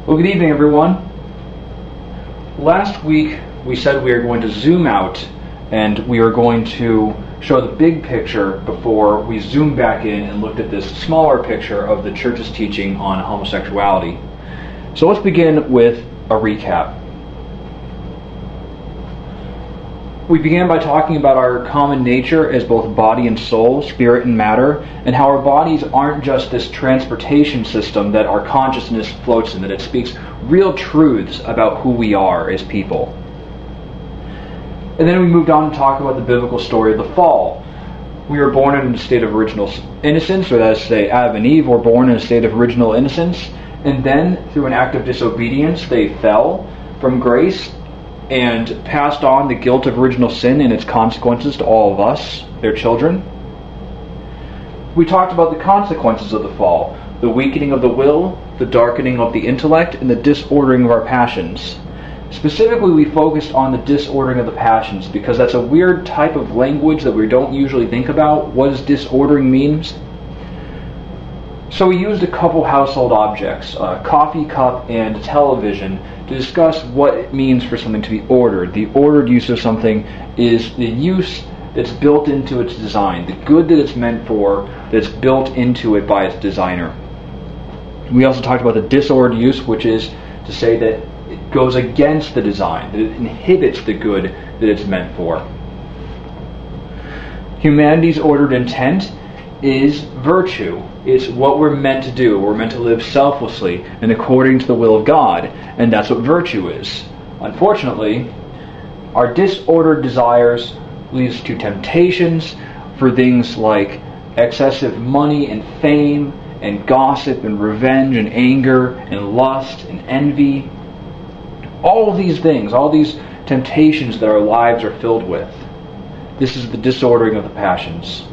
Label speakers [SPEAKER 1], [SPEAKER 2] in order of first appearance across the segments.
[SPEAKER 1] Well, good evening, everyone. Last week we said we are going to zoom out and we are going to show the big picture before we zoom back in and looked at this smaller picture of the church's teaching on homosexuality. So let's begin with a recap. We began by talking about our common nature as both body and soul, spirit and matter, and how our bodies aren't just this transportation system that our consciousness floats in, that it speaks real truths about who we are as people. And then we moved on to talk about the biblical story of the fall. We were born in a state of original innocence, or that is to say, Adam and Eve were born in a state of original innocence, and then through an act of disobedience they fell from grace and passed on the guilt of original sin and its consequences to all of us, their children. We talked about the consequences of the fall, the weakening of the will, the darkening of the intellect, and the disordering of our passions. Specifically, we focused on the disordering of the passions because that's a weird type of language that we don't usually think about. What does disordering means? So we used a couple household objects, a coffee cup and a television, to discuss what it means for something to be ordered. The ordered use of something is the use that's built into its design, the good that it's meant for, that's built into it by its designer. We also talked about the disordered use, which is to say that it goes against the design, that it inhibits the good that it's meant for. Humanity's ordered intent is virtue. It's what we're meant to do. We're meant to live selflessly and according to the will of God, and that's what virtue is. Unfortunately, our disordered desires leads to temptations for things like excessive money and fame and gossip and revenge and anger and lust and envy. All of these things, all these temptations that our lives are filled with. This is the disordering of the passions.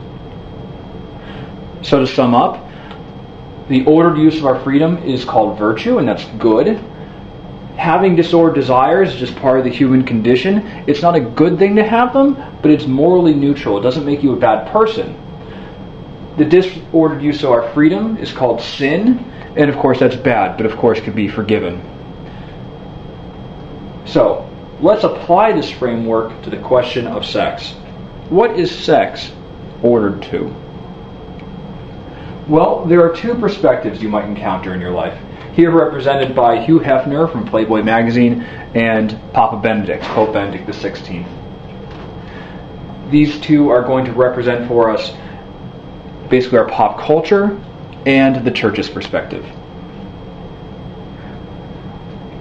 [SPEAKER 1] So to sum up, the ordered use of our freedom is called virtue, and that's good. Having disordered desires is just part of the human condition. It's not a good thing to have them, but it's morally neutral. It doesn't make you a bad person. The disordered use of our freedom is called sin, and of course that's bad, but of course can be forgiven. So, let's apply this framework to the question of sex. What is sex ordered to? Well, there are two perspectives you might encounter in your life. Here represented by Hugh Hefner from Playboy magazine and Papa Benedict, Pope Benedict XVI. These two are going to represent for us basically our pop culture and the church's perspective.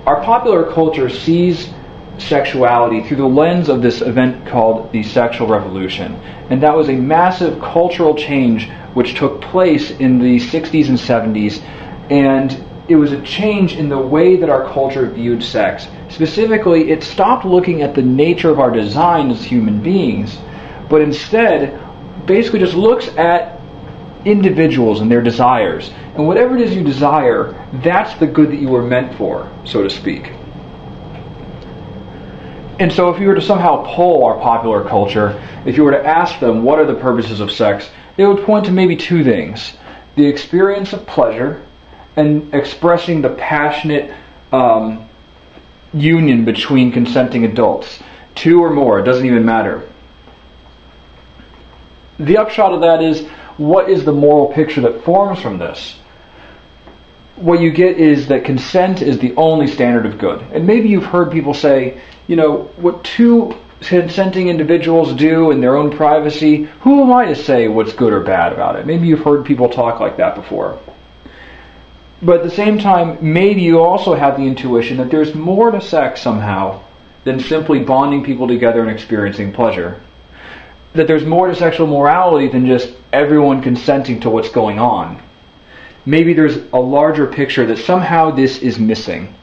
[SPEAKER 1] Our popular culture sees sexuality through the lens of this event called the sexual revolution. And that was a massive cultural change which took place in the 60s and 70s. And it was a change in the way that our culture viewed sex. Specifically, it stopped looking at the nature of our design as human beings, but instead basically just looks at individuals and their desires. And whatever it is you desire, that's the good that you were meant for, so to speak. And so if you were to somehow poll our popular culture, if you were to ask them what are the purposes of sex, they would point to maybe two things. The experience of pleasure and expressing the passionate union between consenting adults. Two or more, it doesn't even matter. The upshot of that is, what is the moral picture that forms from this? What you get is that consent is the only standard of good. And maybe you've heard people say, what two consenting individuals do in their own privacy, who am I to say what's good or bad about it? Maybe you've heard people talk like that before. But at the same time, maybe you also have the intuition that there's more to sex somehow than simply bonding people together and experiencing pleasure. That there's more to sexual morality than just everyone consenting to what's going on. Maybe there's a larger picture that somehow this is missing.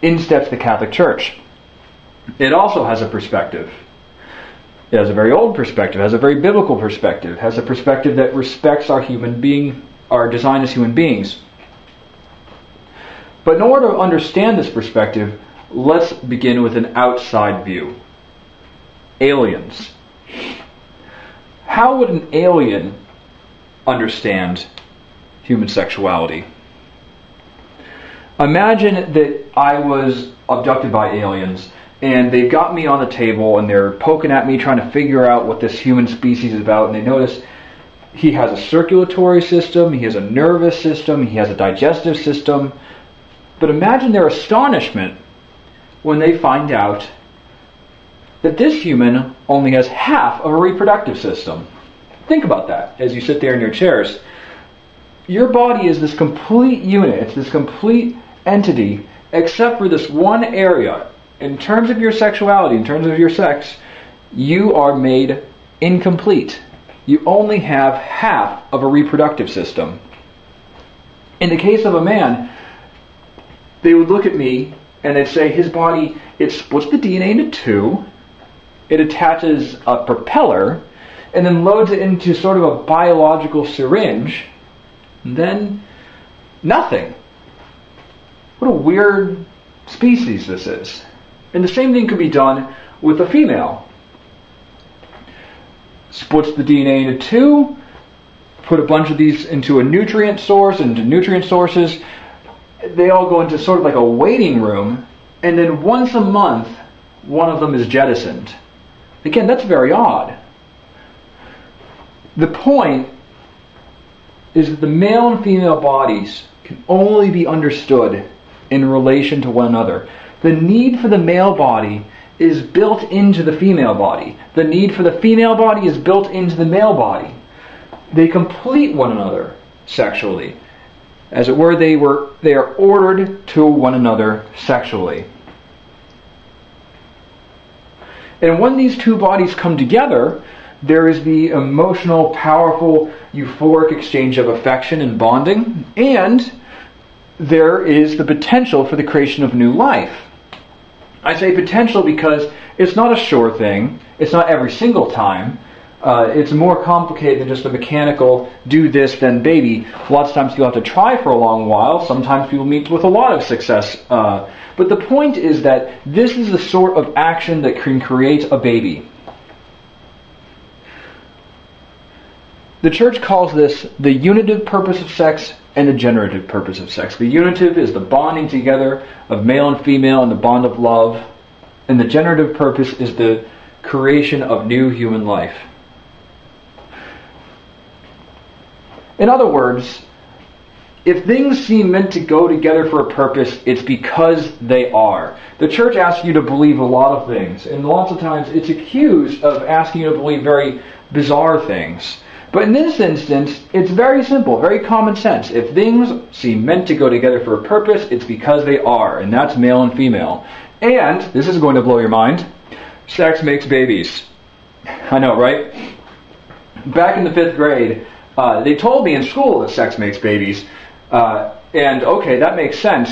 [SPEAKER 1] In steps the Catholic Church. It also has a perspective. It has a very old perspective, has a very biblical perspective, has a perspective that respects our design as human beings. But in order to understand this perspective, let's begin with an outside view. Aliens. How would an alien understand human sexuality? Imagine that I was abducted by aliens, and they've got me on the table, and they're poking at me trying to figure out what this human species is about, and they notice he has a circulatory system, he has a nervous system, he has a digestive system. But imagine their astonishment when they find out that this human only has half of a reproductive system. Think about that as you sit there in your chairs. Your body is this complete unit, it's this complete entity, except for this one area. In terms of your sexuality, in terms of your sex, you are made incomplete. You only have half of a reproductive system. In the case of a man, they would look at me and they'd say his body, it splits the DNA into two, it attaches a propeller, and then loads it into sort of a biological syringe, and then nothing. What a weird species this is. And the same thing could be done with a female. Splits the DNA into two, put a bunch of these into a nutrient source, into nutrient sources. They all go into sort of like a waiting room, and then once a month, one of them is jettisoned. Again, that's very odd. The point is that the male and female bodies can only be understood in relation to one another. The need for the male body is built into the female body. The need for the female body is built into the male body. They complete one another sexually. As it were, they are ordered to one another sexually. And when these two bodies come together, there is the emotional, powerful, euphoric exchange of affection and bonding, and there is the potential for the creation of new life. I say potential because it's not a sure thing. It's not every single time. It's more complicated than just a mechanical do this then baby. Lots of times people have to try for a long while. Sometimes people meet with a lot of success. But the point is that this is the sort of action that can create a baby. The church calls this the unitive purpose of sex and the generative purpose of sex. The unitive is the bonding together of male and female and the bond of love. And the generative purpose is the creation of new human life. In other words, if things seem meant to go together for a purpose, it's because they are. The church asks you to believe a lot of things, and lots of times it's accused of asking you to believe very bizarre things. But in this instance, it's very simple, very common sense. If things seem meant to go together for a purpose, it's because they are, and that's male and female. And, this is going to blow your mind, sex makes babies. I know, right? Back in the 5th grade, they told me in school that sex makes babies. And okay, that makes sense.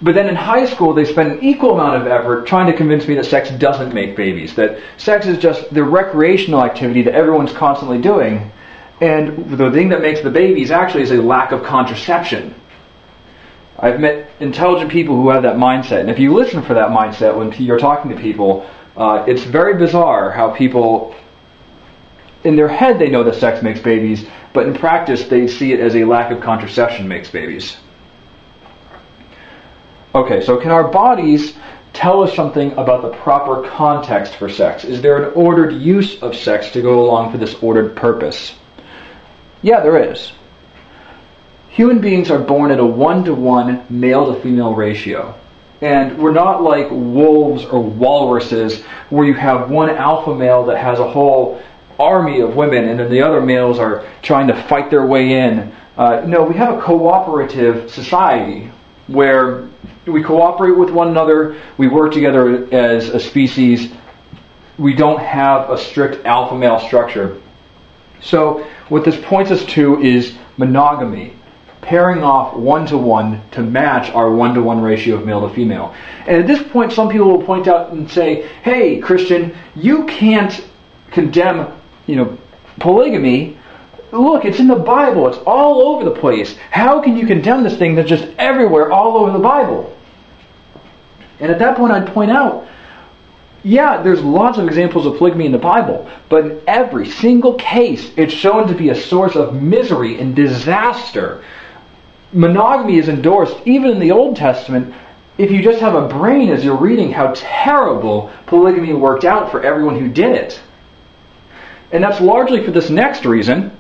[SPEAKER 1] But then in high school, they spent an equal amount of effort trying to convince me that sex doesn't make babies. That sex is just the recreational activity that everyone's constantly doing. And the thing that makes the babies actually is a lack of contraception. I've met intelligent people who have that mindset. And if you listen for that mindset when you're talking to people, it's very bizarre how people, in their head they know that sex makes babies, but in practice they see it as a lack of contraception makes babies. Okay, so can our bodies tell us something about the proper context for sex? Is there an ordered use of sex to go along for this ordered purpose? Yeah, there is. Human beings are born at a 1-to-1 male-to-female ratio. And we're not like wolves or walruses where you have one alpha male that has a whole army of women and then the other males are trying to fight their way in. No, we have a cooperative society where we cooperate with one another, we work together as a species. We don't have a strict alpha male structure. So what this points us to is monogamy, pairing off 1-to-1 to match our 1-to-1 ratio of male to female. And at this point, some people will point out and say, hey, Christian, you can't condemn, polygamy. Look, it's in the Bible. It's all over the place. How can you condemn this thing that's just everywhere, all over the Bible? And at that point, I'd point out, yeah, there's lots of examples of polygamy in the Bible, but in every single case, it's shown to be a source of misery and disaster. monogamy is endorsed even in the Old Testament if you just have a brain as you're reading how terrible polygamy worked out for everyone who did it. And that's largely for this next reason,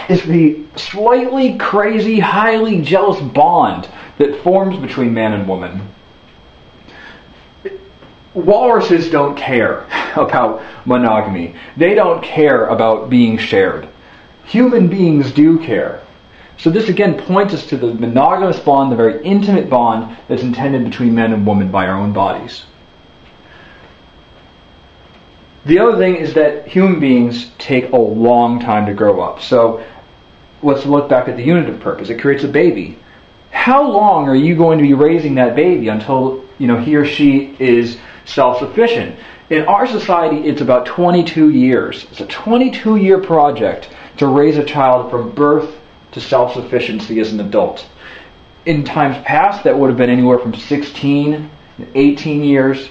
[SPEAKER 1] is the slightly crazy, highly jealous bond that forms between man and woman. Walruses don't care about monogamy. They don't care about being shared. Human beings do care. So this again points us to the monogamous bond, the very intimate bond that's intended between man and woman by our own bodies. The other thing is that human beings take a long time to grow up. So let's look back at the unit of purpose. It creates a baby. How long are you going to be raising that baby until he or she is self-sufficient? In our society, it's about 22 years. It's a 22-year project to raise a child from birth to self-sufficiency as an adult. In times past, that would have been anywhere from 16 to 18 years.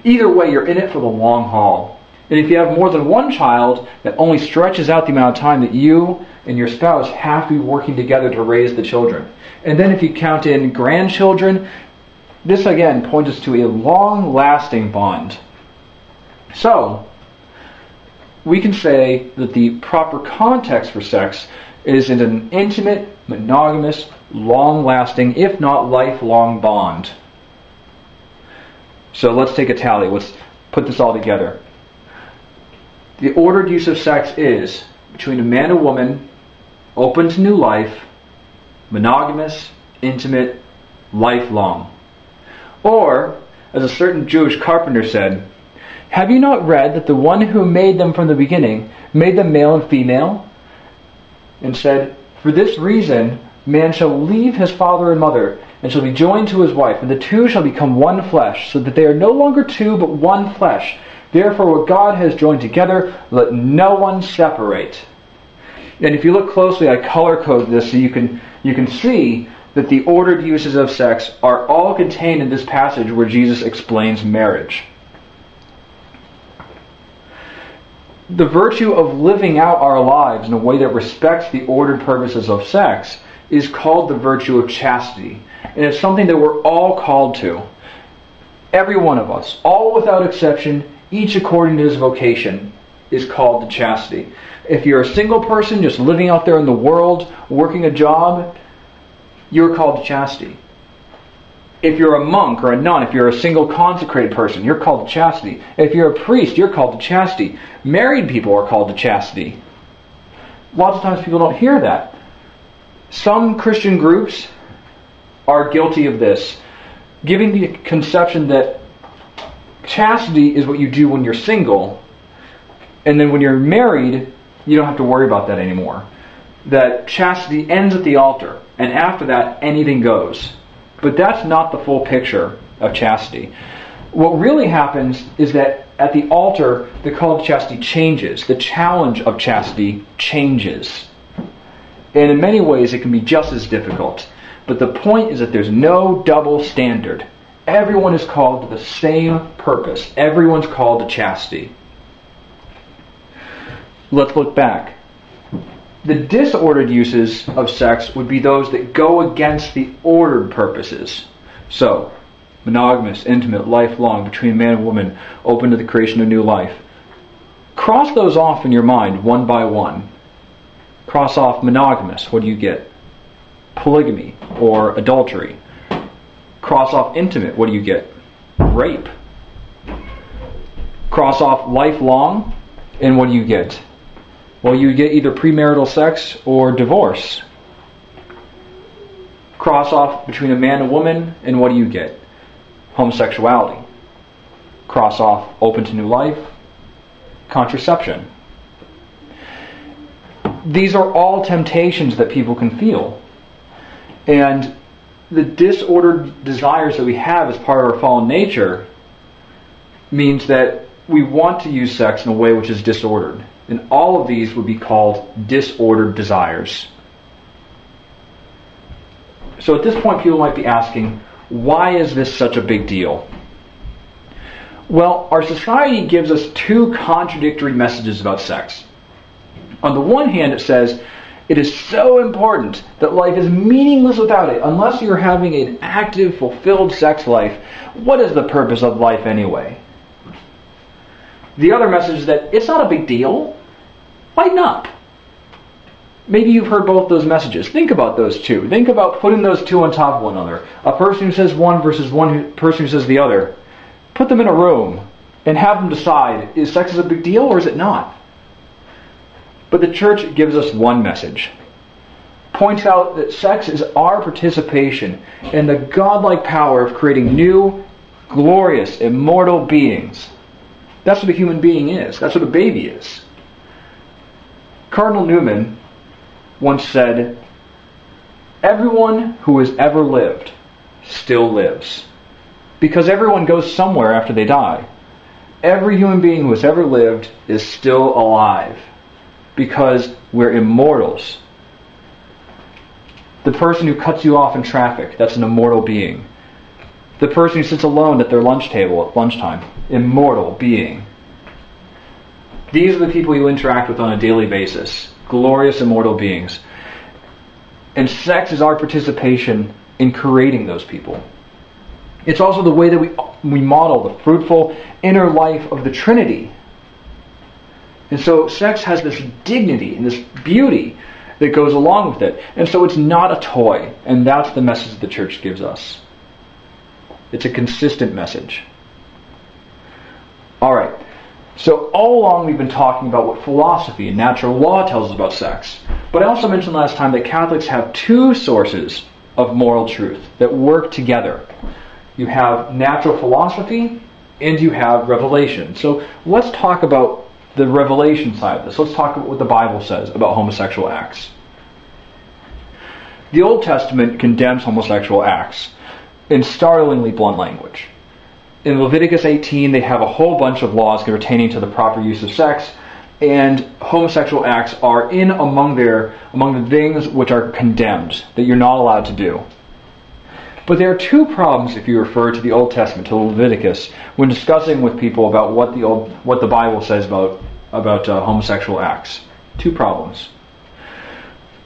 [SPEAKER 1] Either way, you're in it for the long haul. And if you have more than one child, that only stretches out the amount of time that you and your spouse have to be working together to raise the children. And then if you count in grandchildren, this again points us to a long-lasting bond. So, we can say that the proper context for sex is in an intimate, monogamous, long-lasting, if not lifelong bond. So let's take a tally. Let's put this all together. The ordered use of sex is between a man and woman, open to new life, monogamous, intimate, lifelong. Or, as a certain Jewish carpenter said, "Have you not read that the one who made them from the beginning made them male and female? And said, for this reason, man shall leave his father and mother, and shall be joined to his wife, and the two shall become one flesh, so that they are no longer two, but one flesh. Therefore what God has joined together, let no one separate." And if you look closely, I color code this so you can see that the ordered uses of sex are all contained in this passage where Jesus explains marriage. The virtue of living out our lives in a way that respects the ordered purposes of sex is called the virtue of chastity. And it's something that we're all called to. Every one of us, all without exception, each according to his vocation, is called to chastity. If you're a single person just living out there in the world, working a job, you're called to chastity. If you're a monk or a nun, if you're a single consecrated person, you're called to chastity. If you're a priest, you're called to chastity. Married people are called to chastity. Lots of times people don't hear that. Some Christian groups are guilty of this, giving the conception that chastity is what you do when you're single, and then when you're married, you don't have to worry about that anymore. That chastity ends at the altar, and after that, anything goes. But that's not the full picture of chastity. What really happens is that at the altar, the call to chastity changes. The challenge of chastity changes. And in many ways, it can be just as difficult. But the point is that there's no double standard. Everyone is called to the same purpose. Everyone's called to chastity. Let's look back. The disordered uses of sex would be those that go against the ordered purposes. So, monogamous, intimate, lifelong, between man and woman, open to the creation of new life. Cross those off in your mind one by one. Cross off monogamous, what do you get? Polygamy or adultery. Cross off intimate, what do you get? Rape. Cross off lifelong, and what do you get? Well, you get either premarital sex or divorce. Cross off between a man and woman, and what do you get? Homosexuality. Cross off open to new life, contraception. These are all temptations that people can feel. And the disordered desires that we have as part of our fallen nature means that we want to use sex in a way which is disordered. And all of these would be called disordered desires. So at this point, people might be asking, why is this such a big deal? Well, our society gives us two contradictory messages about sex. On the one hand, it says, It is so important that life is meaningless without it. Unless you're having an active, fulfilled sex life, what is the purpose of life anyway? The other message is that it's not a big deal. Lighten up. Maybe you've heard both those messages. Think about those two. Think about putting those two on top of one another. A person who says one versus person who says the other. Put them in a room and have them decide, is sex a big deal or is it not? But the church gives us one message. Points out that sex is our participation in the godlike power of creating new, glorious, immortal beings. That's what a human being is. That's what a baby is. Cardinal Newman once said, "Everyone who has ever lived still lives." Because everyone goes somewhere after they die. Every human being who has ever lived is still alive. Because we're immortals. The person who cuts you off in traffic, that's an immortal being. The person who sits alone at their lunch table at lunchtime, immortal being. These are the people you interact with on a daily basis. Glorious immortal beings. And sex is our participation in creating those people. It's also the way that we model the fruitful inner life of the Trinity. And so sex has this dignity and this beauty that goes along with it. And so it's not a toy. And that's the message the church gives us. It's a consistent message. Alright. So all along we've been talking about what philosophy and natural law tells us about sex. But I also mentioned last time that Catholics have two sources of moral truth that work together. You have natural philosophy and you have revelation. So let's talk about the revelation side of this. Let's talk about what the Bible says about homosexual acts. The Old Testament condemns homosexual acts in startlingly blunt language. In Leviticus 18, they have a whole bunch of laws pertaining to the proper use of sex, and homosexual acts are among the things which are condemned, that you're not allowed to do. But there are two problems if you refer to the Old Testament, to Leviticus, when discussing with people about what the Bible says about homosexual acts. Two problems.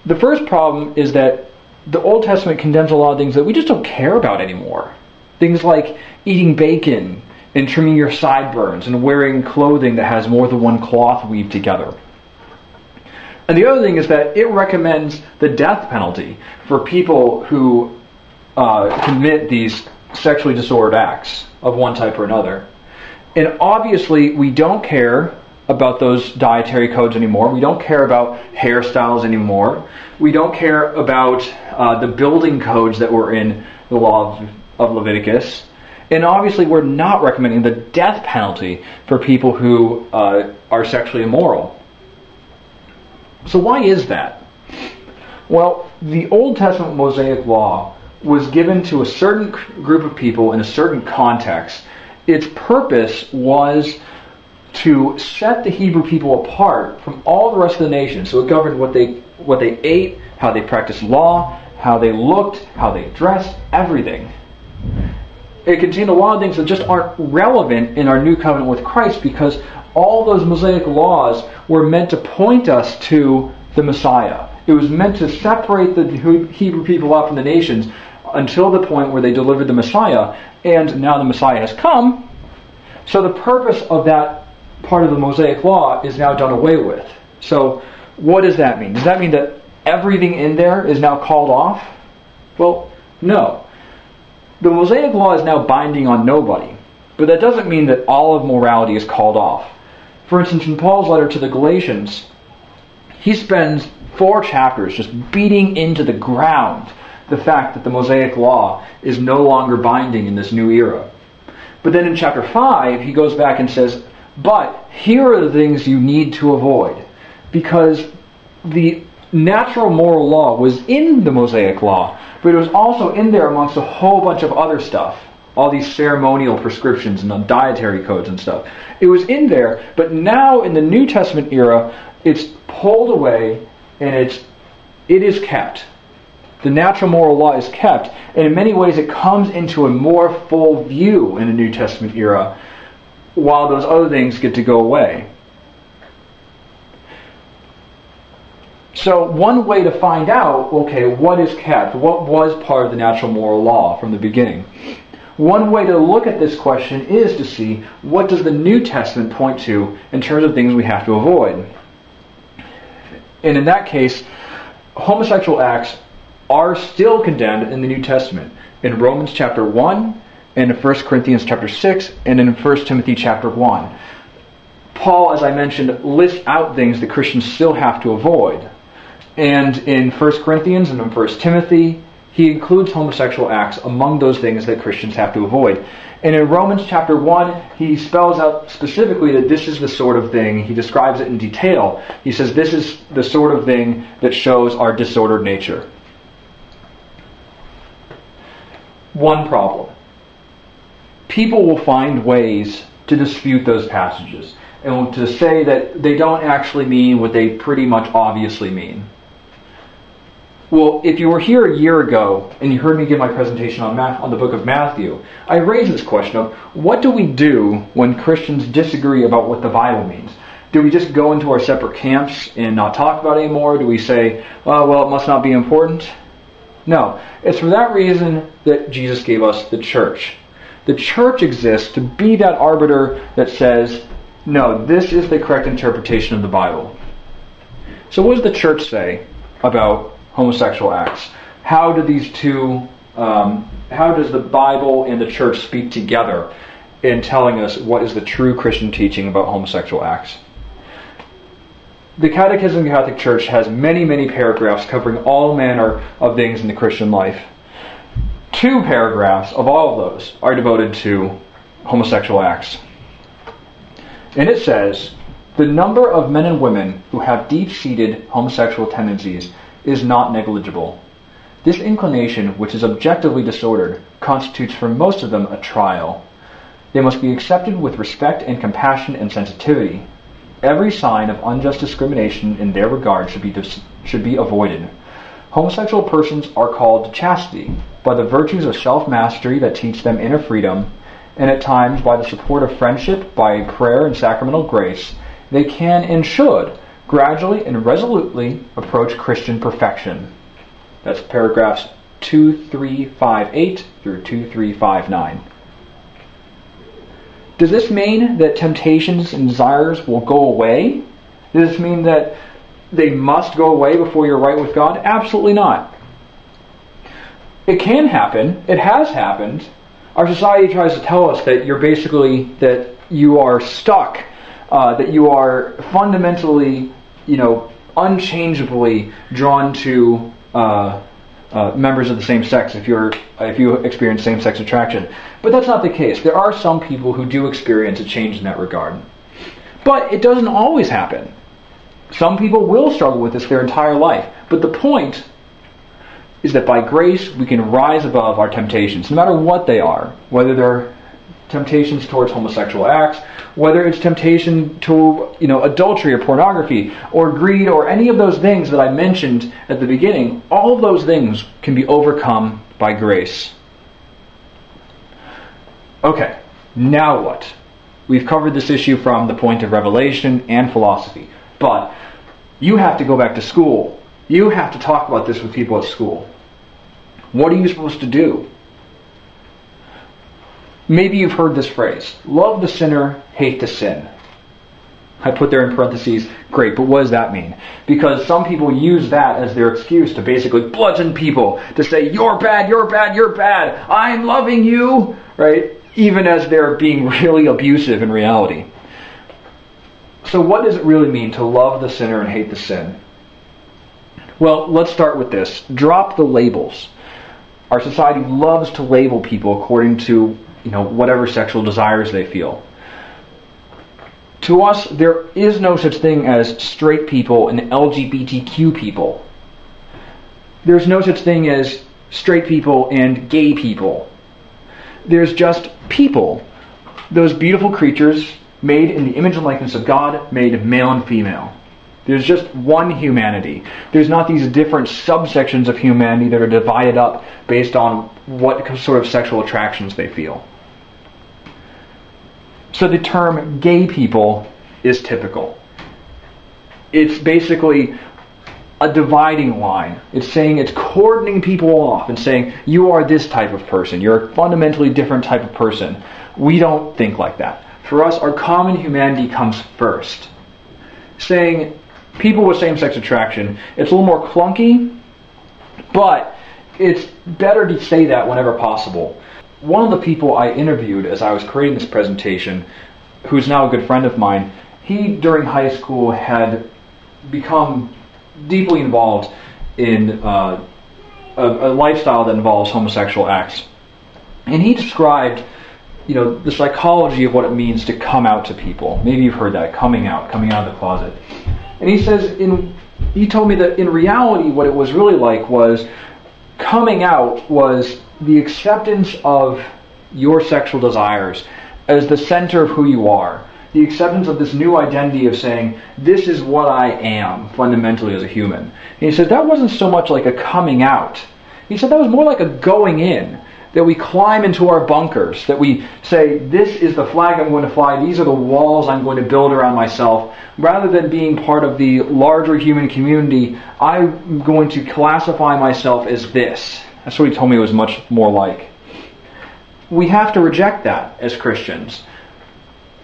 [SPEAKER 1] The first problem is that the Old Testament condemns a lot of things that we just don't care about anymore. Things like eating bacon and trimming your sideburns and wearing clothing that has more than one cloth weaved together. And the other thing is that it recommends the death penalty for people who commit these sexually disordered acts of one type or another. And obviously we don't care about those dietary codes anymore. We don't care about hairstyles anymore. We don't care about the building codes that were in the law of Leviticus. And obviously we're not recommending the death penalty for people who are sexually immoral. So why is that? Well, the Old Testament Mosaic Law was given to a certain group of people in a certain context. Its purpose was to set the Hebrew people apart from all the rest of the nation. So it governed what they ate, how they practiced law, how they looked, how they dressed, everything. It contained a lot of things that just aren't relevant in our new covenant with Christ, because all those Mosaic laws were meant to point us to the Messiah. It was meant to separate the Hebrew people out from the nations until the point where they delivered the Messiah, and now the Messiah has come. So the purpose of that part of the Mosaic Law is now done away with. So what does that mean? Does that mean that everything in there is now called off? Well, no. The Mosaic Law is now binding on nobody, but that doesn't mean that all of morality is called off. For instance, in Paul's letter to the Galatians, he spends 4 chapters just beating into the ground the fact that the Mosaic Law is no longer binding in this new era. But then in chapter 5, he goes back and says, but here are the things you need to avoid. Because the natural moral law was in the Mosaic Law, but it was also in there amongst a whole bunch of other stuff. All these ceremonial prescriptions and dietary codes and stuff. It was in there, but now in the New Testament era, it's pulled away and it is kept. The natural moral law is kept, and in many ways it comes into a more full view in the New Testament era, while those other things get to go away. So one way to find out, okay, what is kept? What was part of the natural moral law from the beginning? One way to look at this question is to see what does the New Testament point to in terms of things we have to avoid. And in that case, homosexual acts are still condemned in the New Testament. In Romans chapter 1, and in 1 Corinthians chapter 6, and in 1 Timothy chapter 1. Paul, as I mentioned, lists out things that Christians still have to avoid. And in 1 Corinthians and in 1 Timothy, he includes homosexual acts among those things that Christians have to avoid. And in Romans chapter 1, he spells out specifically that this is the sort of thing, he describes it in detail. He says this is the sort of thing that shows our disordered nature. One problem. People will find ways to dispute those passages and to say that they don't actually mean what they pretty much obviously mean. Well, if you were here a year ago and you heard me give my presentation on the book of Matthew, I raised this question of what do we do when Christians disagree about what the Bible means? Do we just go into our separate camps and not talk about it anymore? Do we say, oh, well, it must not be important? No. It's for that reason that Jesus gave us the church. The church exists to be that arbiter that says, no, this is the correct interpretation of the Bible. So what does the church say about homosexual acts? How do these two, how does the Bible and the church speak together in telling us what is the true Christian teaching about homosexual acts? The Catechism of the Catholic Church has many, many paragraphs covering all manner of things in the Christian life. 2 paragraphs of all of those are devoted to homosexual acts. And it says, the number of men and women who have deep-seated homosexual tendencies is not negligible. This inclination, which is objectively disordered, constitutes for most of them a trial. They must be accepted with respect and compassion and sensitivity. Every sign of unjust discrimination in their regard should be avoided. Homosexual persons are called to chastity by the virtues of self-mastery that teach them inner freedom, and at times by the support of friendship, by prayer and sacramental grace, they can and should gradually and resolutely approach Christian perfection. That's paragraphs 2358 through 2359. Does this mean that temptations and desires will go away? Does this mean that they must go away before you're right with God? Absolutely not. It can happen. It has happened. Our society tries to tell us that that you are stuck, that you are fundamentally, unchangeably drawn to members of the same sex if you experience same-sex attraction. But that's not the case. There are some people who do experience a change in that regard. But it doesn't always happen. Some people will struggle with this their entire life. But the point is that by grace we can rise above our temptations, no matter what they are, whether they're temptations towards homosexual acts, whether it's temptation to adultery or pornography or greed or any of those things that I mentioned at the beginning. All of those things can be overcome by grace. Okay, now what? We've covered this issue from the point of revelation and philosophy, but you have to go back to school. You have to talk about this with people at school. What are you supposed to do? Maybe you've heard this phrase, love the sinner, hate the sin. I put there in parentheses, great, but what does that mean? Because some people use that as their excuse to basically bludgeon people, to say, you're bad, you're bad, you're bad, I'm loving you, right? Even as they're being really abusive in reality. So what does it really mean to love the sinner and hate the sin? Well, let's start with this. Drop the labels. Our society loves to label people according to whatever sexual desires they feel. To us, there is no such thing as straight people and LGBTQ people. There's no such thing as straight people and gay people. There's just people. Those beautiful creatures made in the image and likeness of God, made male and female. There's just one humanity. There's not these different subsections of humanity that are divided up based on what sort of sexual attractions they feel. So the term gay people is typical. It's basically a dividing line. It's cordoning people off and saying, you are this type of person. You're a fundamentally different type of person. We don't think like that. For us, our common humanity comes first. Saying people with same-sex attraction, it's a little more clunky, but it's better to say that whenever possible. One of the people I interviewed as I was creating this presentation, who's now a good friend of mine, he, during high school, had become deeply involved in a lifestyle that involves homosexual acts. And he described, the psychology of what it means to come out to people. Maybe you've heard that, coming out of the closet. And he says, he told me that in reality what it was really like was, coming out was the acceptance of your sexual desires as the center of who you are. The acceptance of this new identity of saying, this is what I am fundamentally as a human. And he said that wasn't so much like a coming out. He said that was more like a going in. That we climb into our bunkers. That we say, this is the flag I'm going to fly. These are the walls I'm going to build around myself. Rather than being part of the larger human community, I'm going to classify myself as this. That's what he told me it was much more like. We have to reject that as Christians.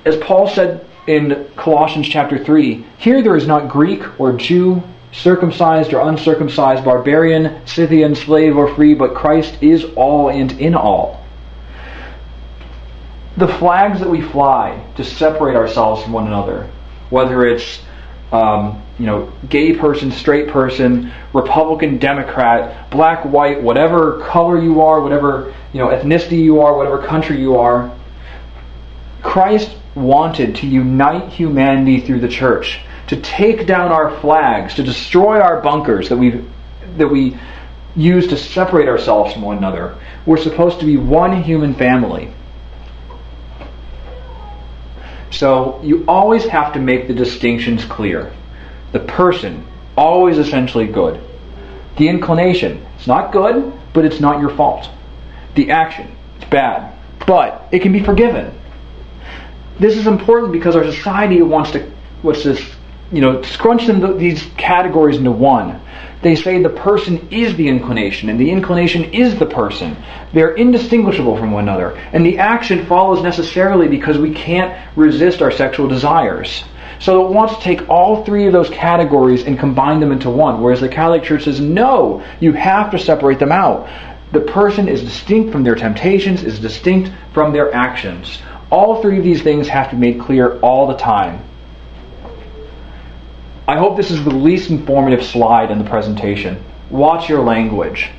[SPEAKER 1] As Paul said in Colossians chapter 3, here there is not Greek or Jew, circumcised or uncircumcised, barbarian, Scythian, slave or free, but Christ is all and in all. The flags that we fly to separate ourselves from one another, whether it's gay person, straight person, Republican, Democrat, black, white, whatever color you are, whatever ethnicity you are, whatever country you are, Christ wanted to unite humanity through the church, to take down our flags, to destroy our bunkers that we use to separate ourselves from one another. We're supposed to be one human family. So you always have to make the distinctions clear. The person, always essentially good. The inclination, it's not good, but it's not your fault. The action, it's bad, but it can be forgiven. This is important because our society wants to scrunch these categories into one. They say the person is the inclination, and the inclination is the person. They're indistinguishable from one another. And the action follows necessarily because we can't resist our sexual desires. So it wants to take all three of those categories and combine them into one, whereas the Catholic Church says, no, you have to separate them out. The person is distinct from their temptations, is distinct from their actions. All three of these things have to be made clear all the time. I hope this is the least informative slide in the presentation. Watch your language.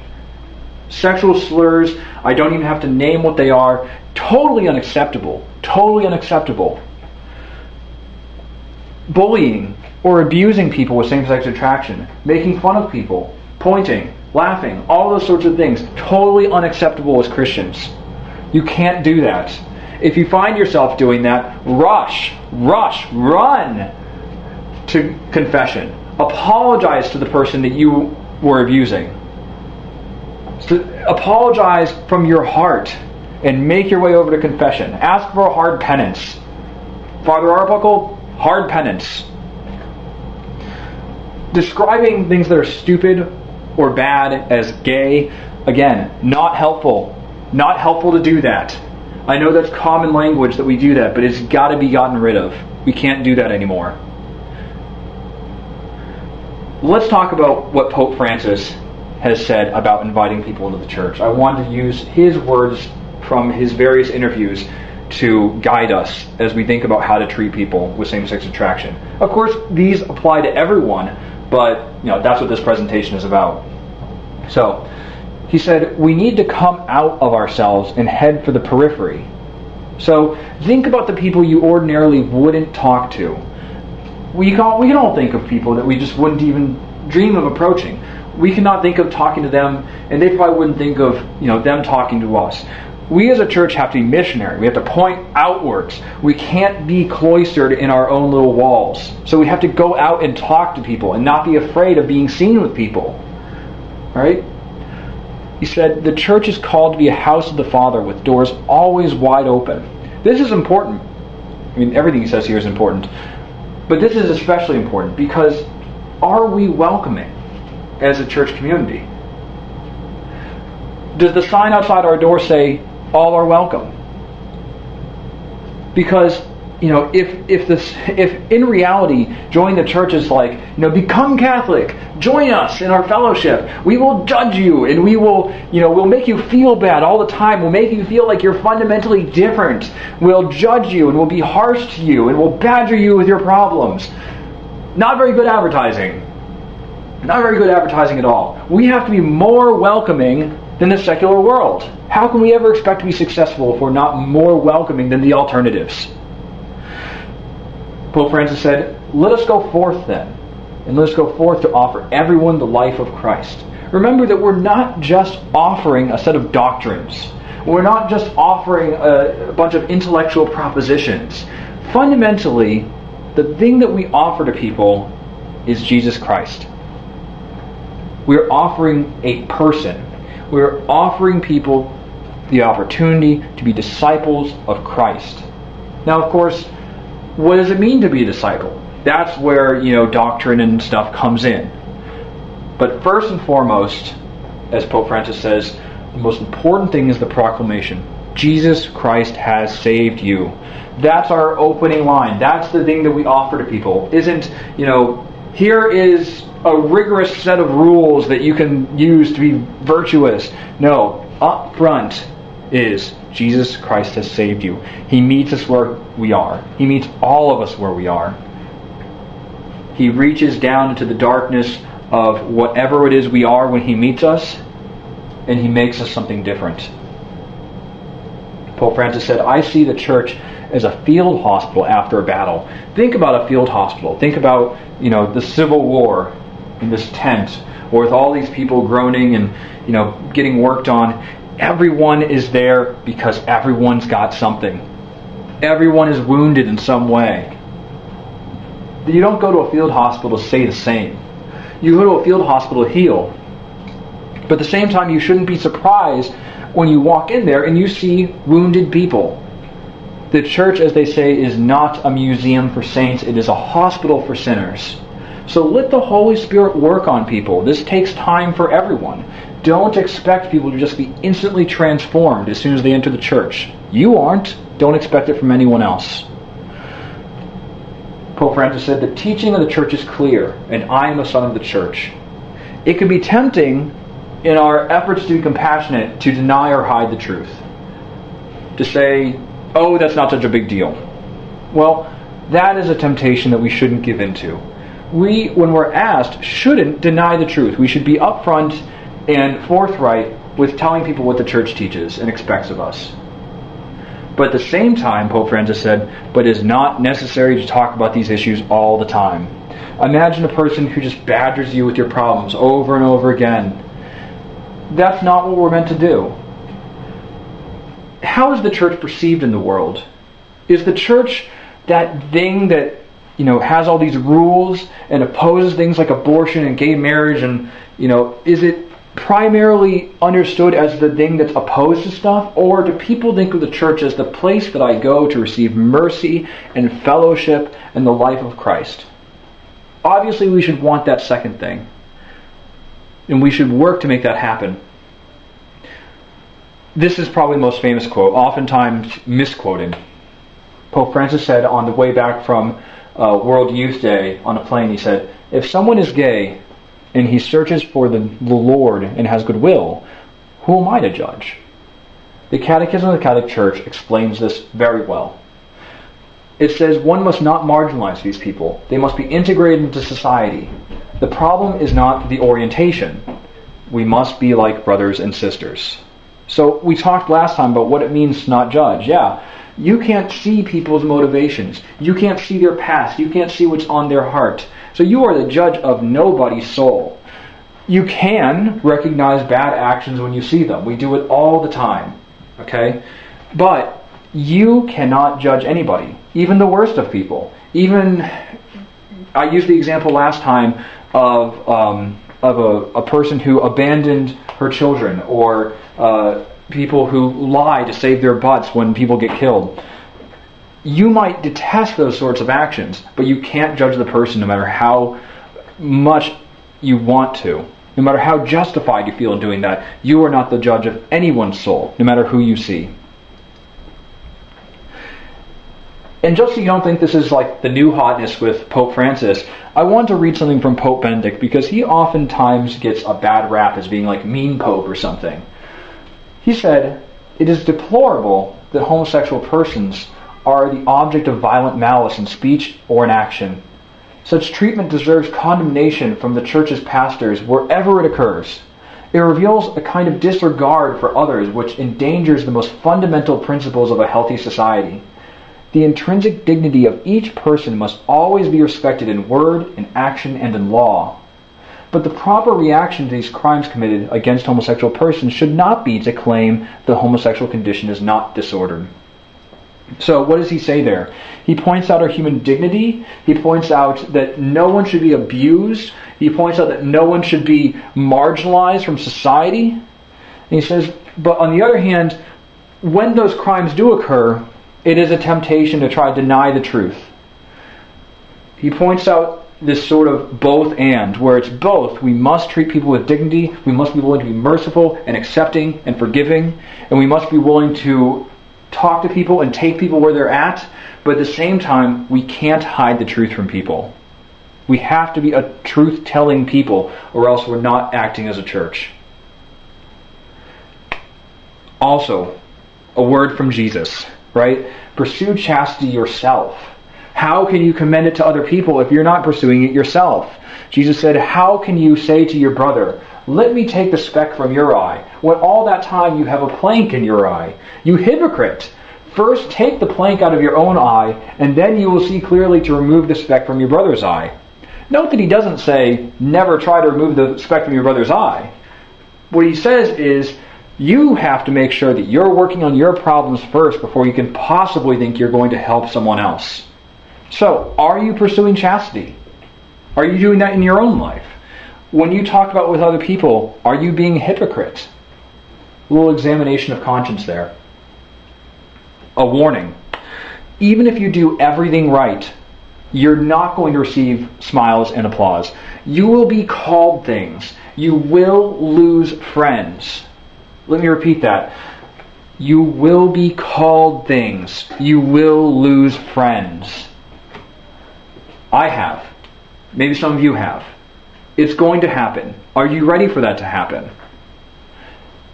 [SPEAKER 1] Sexual slurs, I don't even have to name what they are. Totally unacceptable. Totally unacceptable. Bullying or abusing people with same-sex attraction. Making fun of people. Pointing. Laughing. All those sorts of things. Totally unacceptable as Christians. You can't do that. If you find yourself doing that, run to confession. Apologize to the person that you were abusing. Apologize from your heart and make your way over to confession. Ask for a hard penance. Father Arbuckle, hard penance. Describing things that are stupid or bad as gay, again, not helpful. Not helpful to do that. I know that's common language that we do that, but it's got to be gotten rid of. We can't do that anymore. Let's talk about what Pope Francis has said about inviting people into the church. I want to use his words from his various interviews to guide us as we think about how to treat people with same-sex attraction. Of course, these apply to everyone, but that's what this presentation is about. So, he said, we need to come out of ourselves and head for the periphery. So, think about the people you ordinarily wouldn't talk to. We can all think of people that we just wouldn't even dream of approaching. We cannot think of talking to them, and they probably wouldn't think of them talking to us. We as a church have to be missionary. We have to point outwards. We can't be cloistered in our own little walls. So we have to go out and talk to people and not be afraid of being seen with people. Right? He said, the church is called to be a house of the Father with doors always wide open. This is important. I mean, everything he says here is important. But this is especially important because are we welcoming? as a church community? Does the sign outside our door say, all are welcome? Because, if in reality joining the church is like, become Catholic, join us in our fellowship, we will judge you, and we will, we'll make you feel bad all the time, we'll make you feel like you're fundamentally different, we'll judge you, and we'll be harsh to you, and we'll badger you with your problems. Not very good advertising. Not very good advertising at all. We have to be more welcoming than the secular world. How can we ever expect to be successful if we're not more welcoming than the alternatives? Pope Francis said, let us go forth then, and let us go forth to offer everyone the life of Christ. Remember that we're not just offering a set of doctrines. We're not just offering a bunch of intellectual propositions. Fundamentally, the thing that we offer to people is Jesus Christ. We're offering a person. We're offering people the opportunity to be disciples of Christ. Now, of course, what does it mean to be a disciple? That's where, doctrine and stuff comes in. But first and foremost, as Pope Francis says, the most important thing is the proclamation. Jesus Christ has saved you. That's our opening line. That's the thing that we offer to people. Isn't, here is a rigorous set of rules that you can use to be virtuous. No, up front is Jesus Christ has saved you. He meets us where we are. He meets all of us where we are. He reaches down into the darkness of whatever it is we are when He meets us, and He makes us something different. Pope Francis said, I see the church as a field hospital after a battle. Think about a field hospital. Think about, the Civil War in this tent, or with all these people groaning and, getting worked on. Everyone is there because everyone's got something. Everyone is wounded in some way. You don't go to a field hospital to stay the same. You go to a field hospital to heal. But at the same time, you shouldn't be surprised when you walk in there and you see wounded people. The church, as they say, is not a museum for saints. It is a hospital for sinners. So let the Holy Spirit work on people. This takes time for everyone. Don't expect people to just be instantly transformed as soon as they enter the church. You aren't. Don't expect it from anyone else. Pope Francis said, the teaching of the church is clear, and I am a son of the church. It can be tempting in our efforts to be compassionate to deny or hide the truth. To say, oh, that's not such a big deal. Well, that is a temptation that we shouldn't give into. We, when we're asked, shouldn't deny the truth. We should be upfront and forthright with telling people what the church teaches and expects of us. But at the same time, Pope Francis said, but it is not necessary to talk about these issues all the time. Imagine a person who just badgers you with your problems over and over again. That's not what we're meant to do. How is the church perceived in the world? Is the church that thing that, has all these rules and opposes things like abortion and gay marriage, and, is it primarily understood as the thing that's opposed to stuff? Or do people think of the church as the place that I go to receive mercy and fellowship and the life of Christ? Obviously, we should want that second thing. And we should work to make that happen. This is probably the most famous quote, oftentimes misquoted. Pope Francis said on the way back from World Youth Day on a plane, he said, if someone is gay and he searches for the Lord and has goodwill, who am I to judge? The Catechism of the Catholic Church explains this very well. It says one must not marginalize these people. They must be integrated into society. The problem is not the orientation. We must be like brothers and sisters. So we talked last time about what it means to not judge. Yeah, you can't see people's motivations. You can't see their past. You can't see what's on their heart. So you are the judge of nobody's soul. You can recognize bad actions when you see them. We do it all the time. Okay? But you cannot judge anybody, even the worst of people. Even, I used the example last time of a person who abandoned her children, or people who lie to save their butts when people get killed. You might detest those sorts of actions, but you can't judge the person no matter how much you want to. No matter how justified you feel in doing that, you are not the judge of anyone's soul, no matter who you see. And just so you don't think this is like the new hotness with Pope Francis, I want to read something from Pope Benedict, because he oftentimes gets a bad rap as being like mean Pope or something. He said, "It is deplorable that homosexual persons are the object of violent malice in speech or in action. Such treatment deserves condemnation from the Church's pastors wherever it occurs. It reveals a kind of disregard for others which endangers the most fundamental principles of a healthy society. The intrinsic dignity of each person must always be respected in word, in action, and in law. But the proper reaction to these crimes committed against homosexual persons should not be to claim the homosexual condition is not disordered." So what does he say there? He points out our human dignity. He points out that no one should be abused. He points out that no one should be marginalized from society. And he says, but on the other hand, when those crimes do occur, it is a temptation to try to deny the truth. He points out this sort of both and, where it's both. We must treat people with dignity. We must be willing to be merciful and accepting and forgiving. And we must be willing to talk to people and take people where they're at. But at the same time, we can't hide the truth from people. We have to be a truth-telling people, or else we're not acting as a church. Also, a word from Jesus, right? Pursue chastity yourself. How can you commend it to other people if you're not pursuing it yourself? Jesus said, "How can you say to your brother, 'Let me take the speck from your eye,' when all that time you have a plank in your eye? You hypocrite! First take the plank out of your own eye, and then you will see clearly to remove the speck from your brother's eye." Note that he doesn't say, never try to remove the speck from your brother's eye. What he says is, you have to make sure that you're working on your problems first before you can possibly think you're going to help someone else. So, are you pursuing chastity? Are you doing that in your own life? When you talk about it with other people, are you being a hypocrite? A little examination of conscience there. A warning. Even if you do everything right, you're not going to receive smiles and applause. You will be called things. You will lose friends. Let me repeat that. You will be called things. You will lose friends. I have. Maybe some of you have. It's going to happen. Are you ready for that to happen?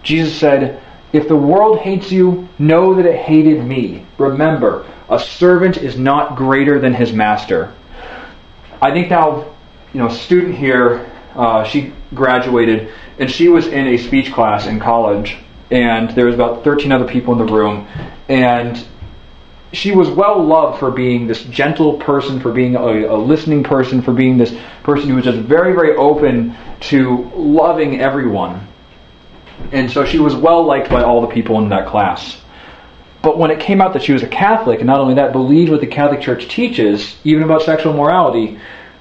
[SPEAKER 1] Jesus said, "If the world hates you, know that it hated me. Remember, a servant is not greater than his master." I think now, a student here, she graduated, and she was in a speech class in college, and there was about 13 other people in the room, and she was well loved for being this gentle person, for being a listening person, for being this person who was just very, very open to loving everyone. And so she was well liked by all the people in that class. But when it came out that she was a Catholic, and not only that, believed what the Catholic Church teaches, even about sexual morality,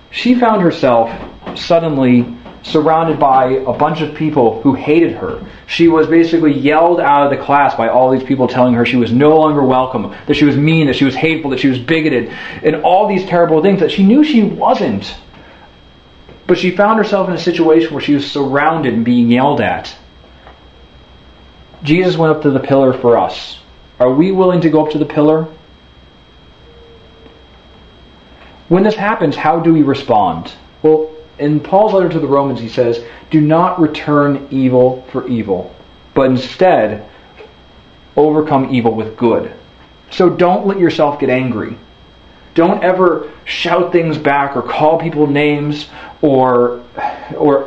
[SPEAKER 1] she found herself suddenly surrounded by a bunch of people who hated her. She was basically yelled out of the class by all these people telling her she was no longer welcome, that she was mean, that she was hateful, that she was bigoted, and all these terrible things that she knew she wasn't. But she found herself in a situation where she was surrounded and being yelled at. Jesus went up to the pillar for us. Are we willing to go up to the pillar? When this happens, how do we respond? Well, in Paul's letter to the Romans, he says, "Do not return evil for evil, but instead overcome evil with good." So don't let yourself get angry. Don't ever shout things back or call people names or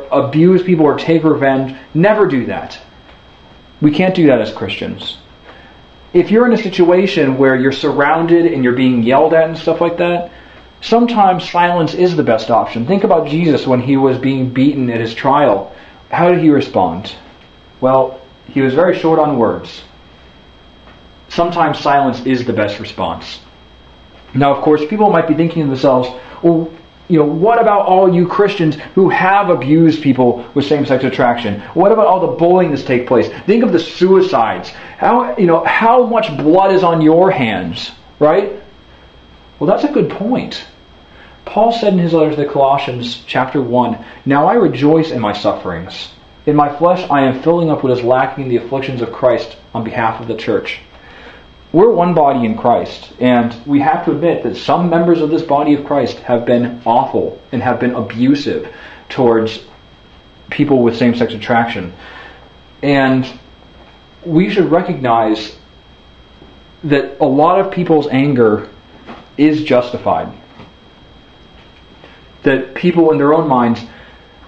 [SPEAKER 1] abuse people or take revenge. Never do that. We can't do that as Christians. If you're in a situation where you're surrounded and you're being yelled at and stuff like that, sometimes silence is the best option. Think about Jesus when he was being beaten at his trial. How did he respond? Well, he was very short on words. Sometimes silence is the best response. Now, of course, people might be thinking to themselves, well, what about all you Christians who have abused people with same-sex attraction? What about all the bullying that's taken place? Think of the suicides. How much blood is on your hands, right? Well, that's a good point. Paul said in his letter to the Colossians, chapter 1, "Now I rejoice in my sufferings. In my flesh I am filling up what is lacking in the afflictions of Christ on behalf of the church." We're one body in Christ, and we have to admit that some members of this body of Christ have been awful and have been abusive towards people with same-sex attraction. And we should recognize that a lot of people's anger is justified. That people in their own minds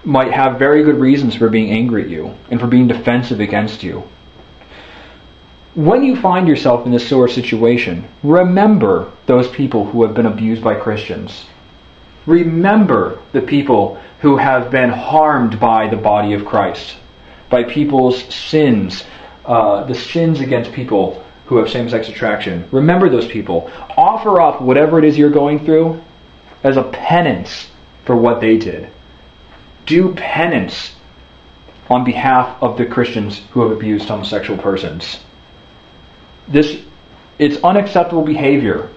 [SPEAKER 1] might have very good reasons for being angry at you and for being defensive against you. When you find yourself in this sort of situation, remember those people who have been abused by Christians. Remember the people who have been harmed by the body of Christ, by people's sins, the sins against people who have same-sex attraction. Remember those people. Offer up whatever it is you're going through as a penance for what they did. Do penance on behalf of the Christians who have abused homosexual persons. It's unacceptable behavior.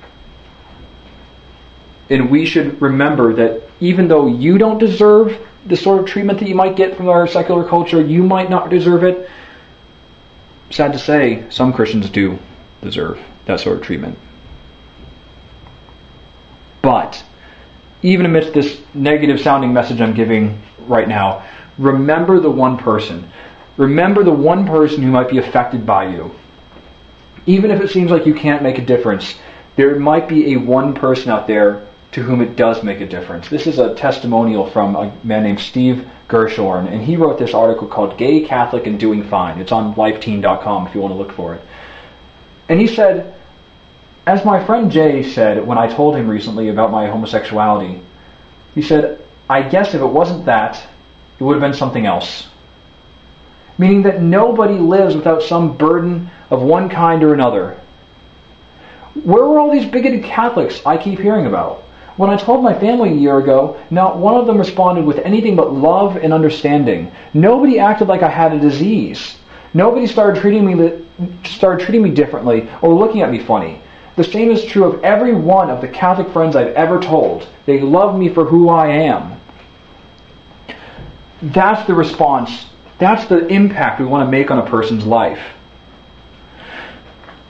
[SPEAKER 1] And we should remember that even though you don't deserve the sort of treatment that you might get from our secular culture, you might not deserve it. Sad to say, some Christians do deserve that sort of treatment. But even amidst this negative sounding message I'm giving right now, remember the one person. Remember the one person who might be affected by you. Even if it seems like you can't make a difference, there might be a one person out there to whom it does make a difference. This is a testimonial from a man named Steve Gershorn, and he wrote this article called Gay, Catholic, and Doing Fine. It's on lifeteen.com if you want to look for it. And he said, as my friend Jay said when I told him recently about my homosexuality, he said, "I guess if it wasn't that, it would have been something else." Meaning that nobody lives without some burden of one kind or another. Where were all these bigoted Catholics I keep hearing about? When I told my family a year ago, not one of them responded with anything but love and understanding. Nobody acted like I had a disease. Nobody started treating me differently or looking at me funny. The same is true of every one of the Catholic friends I've ever told. They love me for who I am. That's the response. That's the impact we want to make on a person's life.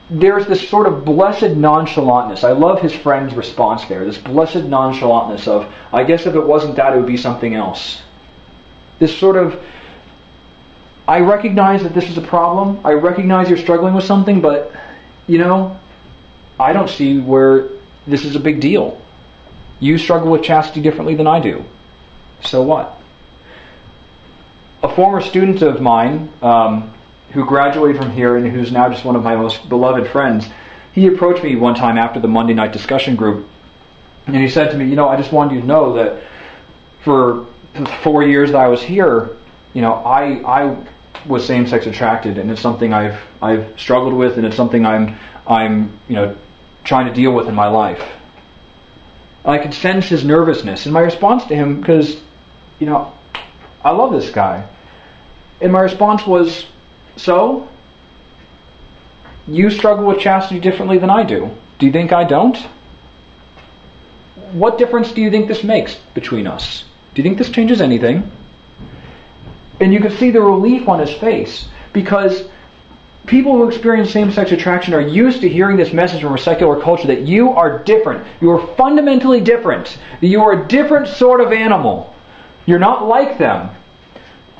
[SPEAKER 1] There's this sort of blessed nonchalantness. I love his friend's response there. This blessed nonchalantness of, I guess if it wasn't that, it would be something else. This sort of, I recognize that this is a problem. I recognize you're struggling with something, but, I don't see where this is a big deal. You struggle with chastity differently than I do. So what? A former student of mine, who graduated from here and who's now just one of my most beloved friends, he approached me one time after the Monday night discussion group, and he said to me, I just wanted you to know that for the 4 years that I was here, I was same-sex attracted, and it's something I've struggled with, and it's something I'm trying to deal with in my life. I could sense his nervousness, and my response to him, because I love this guy, and my response was, so? You struggle with chastity differently than I do. Do you think I don't? What difference do you think this makes between us? Do you think this changes anything? And you could see the relief on his face, because people who experience same-sex attraction are used to hearing this message from a secular culture that you are different. You are fundamentally different. You are a different sort of animal. You're not like them.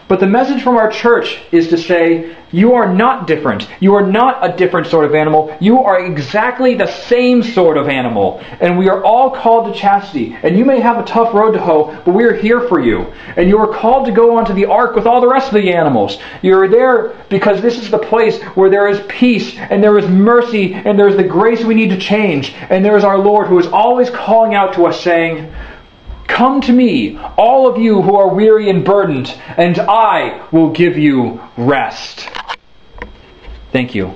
[SPEAKER 1] But the message from our church is to say, you are not different. You are not a different sort of animal. You are exactly the same sort of animal. And we are all called to chastity. And you may have a tough road to hoe, but we are here for you. And you are called to go onto the ark with all the rest of the animals. You are there because this is the place where there is peace, and there is mercy, and there is the grace we need to change. And there is our Lord who is always calling out to us saying, "Come to me, all of you who are weary and burdened, and I will give you rest." Thank you.